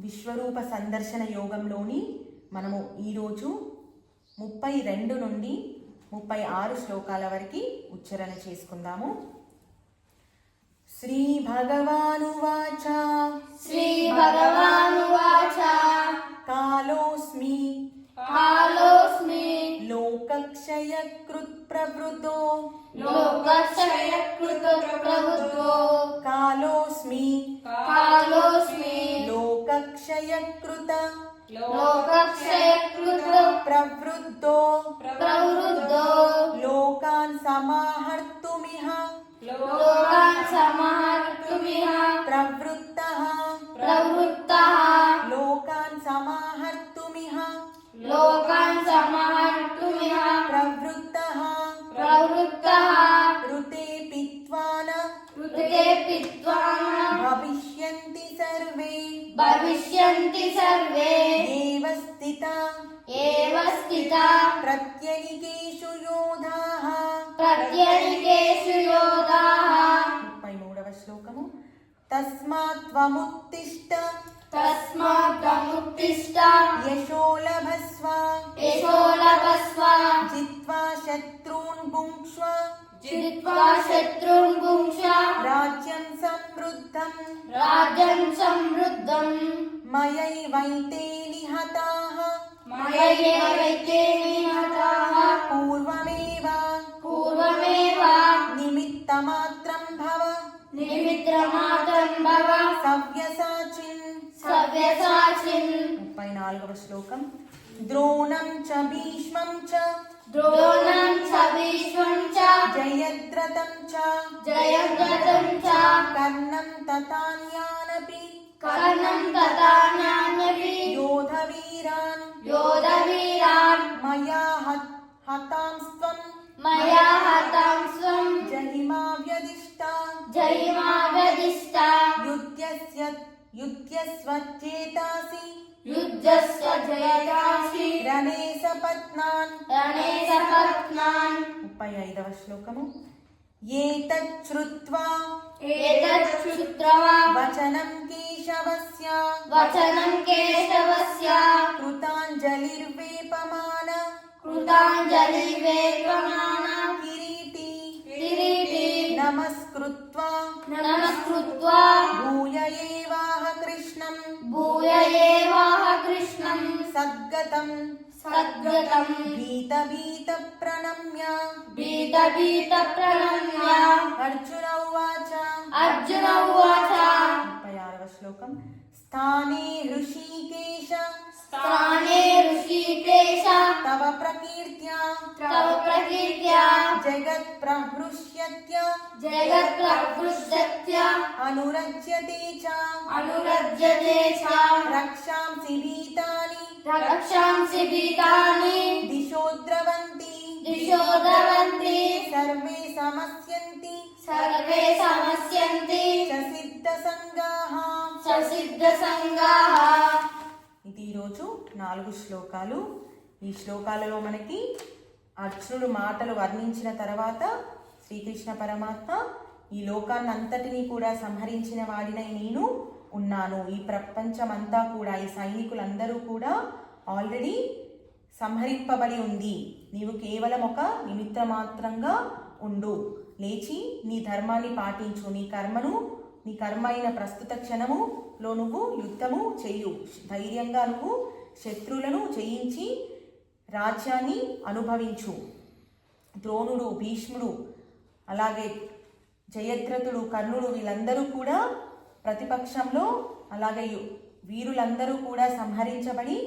విశ్వరూప సందర్శన యోగంలోని మనము ఈరోజు 32 నుండి 36 శ్లోకాల వరకు ఉచ్చారణ చేసుకుందాము. శ్రీ భగవానువాచ కాలోస్మి లోకక్షయకృత్ ప్రవృతో కాలోస్మి లోకక్షయకృత ప్రవృద్ధో లోకాన్ సమాహర్తుమిహ ప్రవృత్తః లోకాన్ సమాహర్తుమిహ ప్రవృత్తః ఋతే పిత్వాన భవిష్యంతి సర్వే ఏవ స్థితా ప్రత్యనికేషు యోధాః 33వ శ్లోకము. తస్మాత్ త్వముత్తిష్ఠ యశో లభస్వ జిత్వా శత్రూన్ భుంక్ష్వ రాజ్యం సమృద్ధం మయైవైతే నిహతాః పూర్వమేవ నిమిత్తమాత్రం భవ సవ్యసాచిన్. 34వ శ్లోకం. ద్రోణం చ భీష్మం చ జయద్రథం చ కర్ణం తథాన్యానపి యోధవీరాన్ మయా హతాంస్త్వం జహిమా వ్యదిష్టా యుధ్యస్వచేతాసి రణే సపత్నాన్. 35వ శ్లోకము. ఏతచ్ఛ్రుత్వా వచనం కేశవస్య కృతాంజలిర్వేపమాన కిరీటీ నమస్కృత్వా భూయ ఏవాహ కృష్ణం సద్గతం భీత ప్రణమ్య. అర్జున ఉవాచ 36వ శ్లోకం. స్థానే హృషీకేశ తవ ప్రకీర్త్యా జగత్ ప్రహృష్యత్య అనురజ్యతే చ రక్షాంసి భీతాని దిశో ద్రవంతి సర్వే సమస్యంతి సిద్ధ సంగాః. ఇది ఈరోజు 4 శ్లోకాలు. ఈ శ్లోకాలలో మనకి అర్జునుడు మాటలు వర్ణించిన తర్వాత శ్రీకృష్ణ పరమాత్మ ఈ లోకాన్ని అంతటినీ కూడా సంహరించిన వాడినై నేను ఉన్నాను, ఈ ప్రపంచమంతా కూడా ఈ సైనికులందరూ కూడా ఆల్రెడీ సంహరింపబడి ఉంది, నీవు కేవలం ఒక నిమిత్త మాత్రంగా ఉండు, లేచి నీ ధర్మాన్ని పాటించు, నీ కర్మ అయిన ప్రస్తుత క్షణములో నువ్వు యుద్ధము చెయ్యు, ధైర్యంగా నువ్వు శత్రువులను జయించి రాజ్యాన్ని అనుభవించు. ద్రోణుడు, భీష్ముడు, అలాగే జయద్రథుడు, కర్ణుడు వీళ్ళందరూ కూడా ప్రతిపక్షంలో, అలాగే వీరులందరూ కూడా సంహరించబడి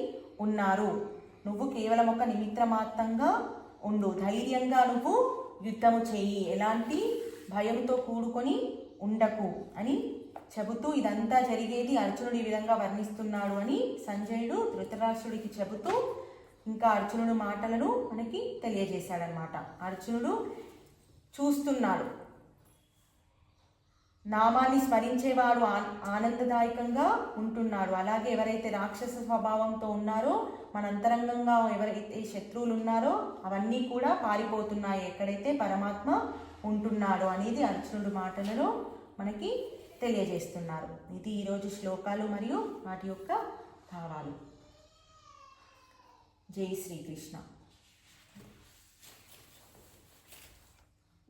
ఉన్నారు. నువ్వు కేవలం ఒక నిమిత్త మాత్రంగా ఉండు, ధైర్యంగా నువ్వు యుద్ధము చేయి, ఎలాంటి భయంతో కూడుకొని ఉండకు అని చెబుతూ, ఇదంతా జరిగేది అర్జునుడు ఈ విధంగా వర్ణిస్తున్నాడు అని సంజయుడు ధృతరాష్ట్రుడికి చెబుతూ ఇంకా అర్జునుడు మాటలను మనకి తెలియజేశాడనమాట. అర్జునుడు చూస్తున్నాడు, నామాన్ని స్మరించేవాడు ఆనందదాయకంగా ఉంటున్నాడు. అలాగే ఎవరైతే రాక్షస స్వభావంతో ఉన్నారో, మన అంతరంగంగా ఎవరైతే శత్రువులు ఉన్నారో అవన్నీ కూడా పారిపోతున్నాయి ఎక్కడైతే పరమాత్మ ఉంటున్నాడో అనేది అర్జునుడు మాటలలో మనకి తెలియజేస్తున్నారు. ఇది ఈరోజు శ్లోకాలు మరియు వాటి యొక్క భావాలు. జై శ్రీకృష్ణ.